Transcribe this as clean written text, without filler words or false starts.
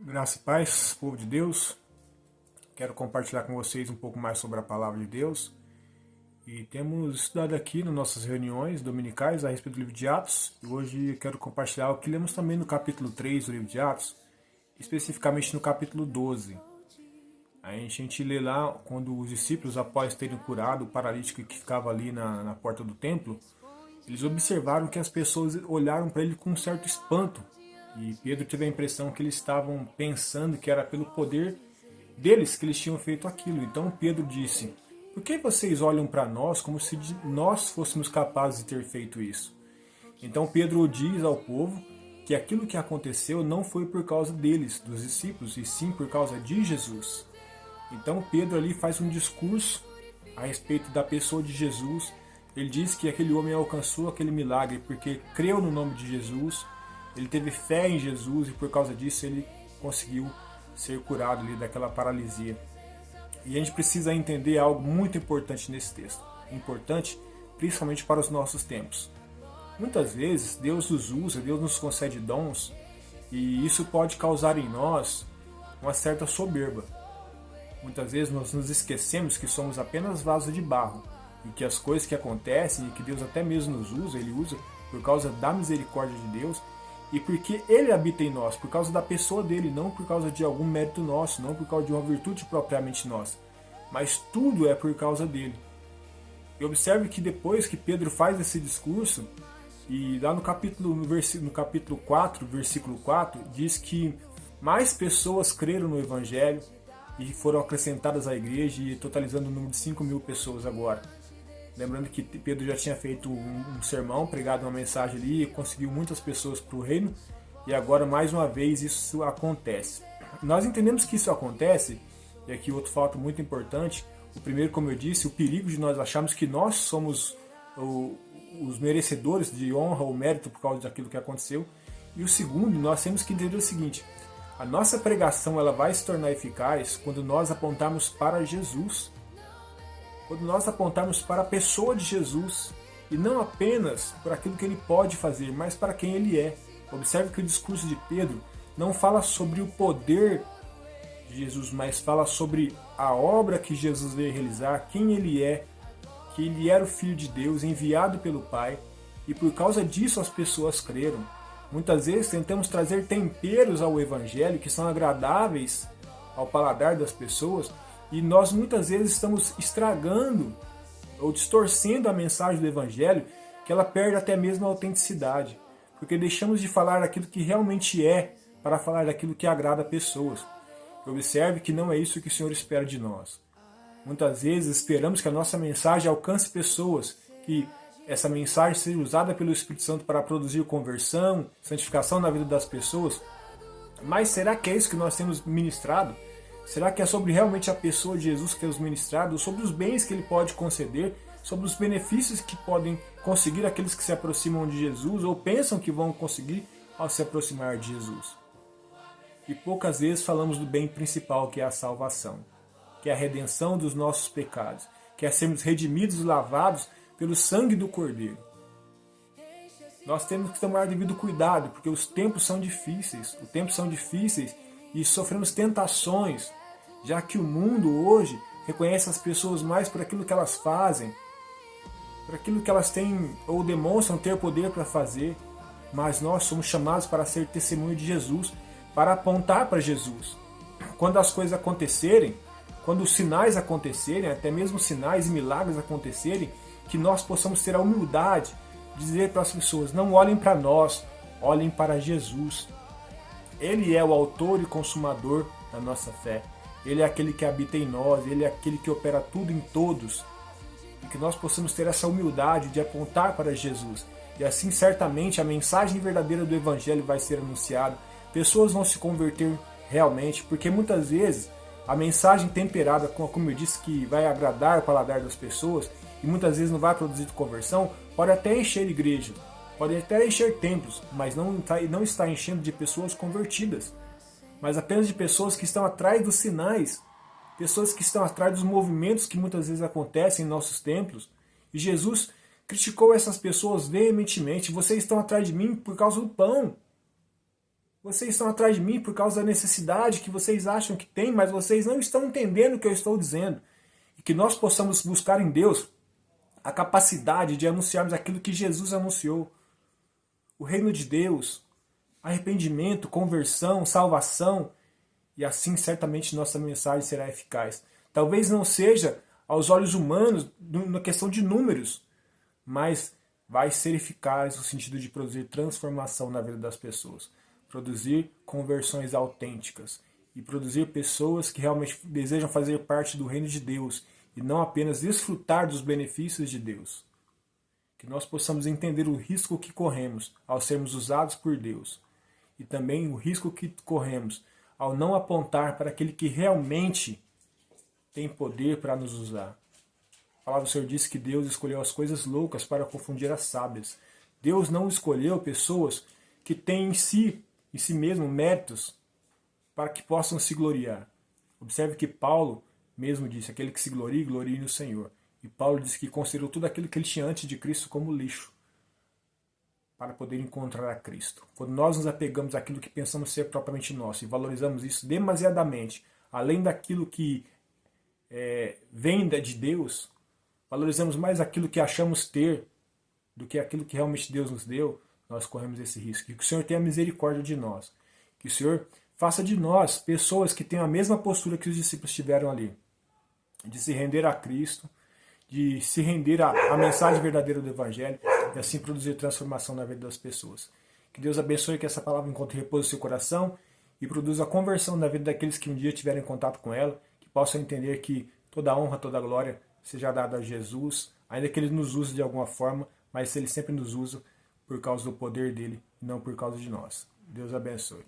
Graça e paz, povo de Deus. Quero compartilhar com vocês um pouco mais sobre a palavra de Deus. E temos estudado aqui nas nossas reuniões dominicais a respeito do livro de Atos. E hoje quero compartilhar o que lemos também no capítulo 3 do livro de Atos, especificamente no capítulo 12. A gente lê lá quando os discípulos, após terem curado o paralítico que ficava ali na porta do templo, eles observaram que as pessoas olharam para ele com um certo espanto. E Pedro teve a impressão que eles estavam pensando que era pelo poder deles que eles tinham feito aquilo. Então Pedro disse: por que vocês olham para nós como se nós fôssemos capazes de ter feito isso? Então Pedro diz ao povo que aquilo que aconteceu não foi por causa deles, dos discípulos, e sim por causa de Jesus. Então Pedro ali faz um discurso a respeito da pessoa de Jesus. Ele diz que aquele homem alcançou aquele milagre porque creu no nome de Jesus. Ele teve fé em Jesus e por causa disso ele conseguiu ser curado ali daquela paralisia. E a gente precisa entender algo muito importante nesse texto. Importante principalmente para os nossos tempos. Muitas vezes Deus nos usa, Deus nos concede dons e isso pode causar em nós uma certa soberba. Muitas vezes nós nos esquecemos que somos apenas vasos de barro e que as coisas que acontecem e que Deus até mesmo nos usa, Ele usa por causa da misericórdia de Deus e porque Ele habita em nós, por causa da pessoa dEle, não por causa de algum mérito nosso, não por causa de uma virtude propriamente nossa, mas tudo é por causa dEle. E observe que depois que Pedro faz esse discurso, e lá no capítulo 4, versículo 4, diz que mais pessoas creram no Evangelho e foram acrescentadas à igreja, e totalizando o número de 5.000 pessoas agora. Lembrando que Pedro já tinha feito um sermão, pregado uma mensagem ali, e conseguiu muitas pessoas para o reino, e agora mais uma vez isso acontece. Nós entendemos que isso acontece, e aqui outro fato muito importante, o primeiro, como eu disse, o perigo de nós acharmos que nós somos os merecedores de honra ou mérito por causa daquilo que aconteceu, e o segundo, nós temos que entender o seguinte: a nossa pregação ela vai se tornar eficaz quando nós apontarmos para Jesus. Quando nós apontarmos para a pessoa de Jesus, e não apenas por aquilo que ele pode fazer, mas para quem ele é. Observe que o discurso de Pedro não fala sobre o poder de Jesus, mas fala sobre a obra que Jesus veio realizar, quem ele é, que ele era o Filho de Deus, enviado pelo Pai, e por causa disso as pessoas creram. Muitas vezes tentamos trazer temperos ao Evangelho que são agradáveis ao paladar das pessoas, e nós muitas vezes estamos estragando ou distorcendo a mensagem do Evangelho, que ela perde até mesmo a autenticidade, porque deixamos de falar aquilo que realmente é para falar daquilo que agrada a pessoas. Observe que não é isso que o Senhor espera de nós. Muitas vezes esperamos que a nossa mensagem alcance pessoas, que essa mensagem seja usada pelo Espírito Santo para produzir conversão, santificação na vida das pessoas, mas será que é isso que nós temos ministrado? Será que é sobre realmente a pessoa de Jesus que temos ministrado, sobre os bens que Ele pode conceder, sobre os benefícios que podem conseguir aqueles que se aproximam de Jesus ou pensam que vão conseguir ao se aproximar de Jesus? E poucas vezes falamos do bem principal, que é a salvação, que é a redenção dos nossos pecados, que é sermos redimidos e lavados pelo sangue do Cordeiro. Nós temos que tomar devido cuidado, porque os tempos são difíceis, e sofremos tentações, já que o mundo hoje reconhece as pessoas mais por aquilo que elas fazem, por aquilo que elas têm ou demonstram ter poder para fazer, mas nós somos chamados para ser testemunho de Jesus, para apontar para Jesus. Quando as coisas acontecerem, quando os sinais acontecerem, até mesmo sinais e milagres acontecerem, que nós possamos ter a humildade de dizer para as pessoas: não olhem para nós, olhem para Jesus. Ele é o autor e consumador da nossa fé. Ele é aquele que habita em nós, Ele é aquele que opera tudo em todos. E que nós possamos ter essa humildade de apontar para Jesus. E assim, certamente, a mensagem verdadeira do Evangelho vai ser anunciada. Pessoas vão se converter realmente, porque muitas vezes a mensagem temperada, como eu disse, que vai agradar o paladar das pessoas, e muitas vezes não vai produzir conversão, pode até encher igreja, pode até encher templos, mas não está enchendo de pessoas convertidas, mas apenas de pessoas que estão atrás dos sinais, pessoas que estão atrás dos movimentos que muitas vezes acontecem em nossos templos. E Jesus criticou essas pessoas veementemente: vocês estão atrás de mim por causa do pão. Vocês estão atrás de mim por causa da necessidade que vocês acham que tem, mas vocês não estão entendendo o que eu estou dizendo. E que nós possamos buscar em Deus a capacidade de anunciarmos aquilo que Jesus anunciou. O reino de Deus, arrependimento, conversão, salvação, e assim certamente nossa mensagem será eficaz. Talvez não seja aos olhos humanos, na questão de números, mas vai ser eficaz no sentido de produzir transformação na vida das pessoas, produzir conversões autênticas e produzir pessoas que realmente desejam fazer parte do reino de Deus e não apenas desfrutar dos benefícios de Deus. Que nós possamos entender o risco que corremos ao sermos usados por Deus e também o risco que corremos ao não apontar para aquele que realmente tem poder para nos usar. A palavra do Senhor diz que Deus escolheu as coisas loucas para confundir as sábias. Deus não escolheu pessoas que têm em si mesmo méritos para que possam se gloriar. Observe que Paulo mesmo disse, aquele que se glorie, glorie no Senhor. E Paulo disse que considerou tudo aquilo que ele tinha antes de Cristo como lixo para poder encontrar a Cristo. Quando nós nos apegamos àquilo que pensamos ser propriamente nosso e valorizamos isso demasiadamente, além daquilo que vem de Deus, valorizamos mais aquilo que achamos ter do que aquilo que realmente Deus nos deu, nós corremos esse risco. E que o Senhor tenha misericórdia de nós. Que o Senhor faça de nós pessoas que tenham a mesma postura que os discípulos tiveram ali, de se render a Cristo, de se render à mensagem verdadeira do Evangelho e assim produzir transformação na vida das pessoas. Que Deus abençoe, que essa palavra encontre repouso no seu coração e produza a conversão na vida daqueles que um dia tiverem contato com ela, que possam entender que toda a honra, toda a glória seja dada a Jesus, ainda que Ele nos use de alguma forma, mas Ele sempre nos usa por causa do poder dele e não por causa de nós. Deus abençoe.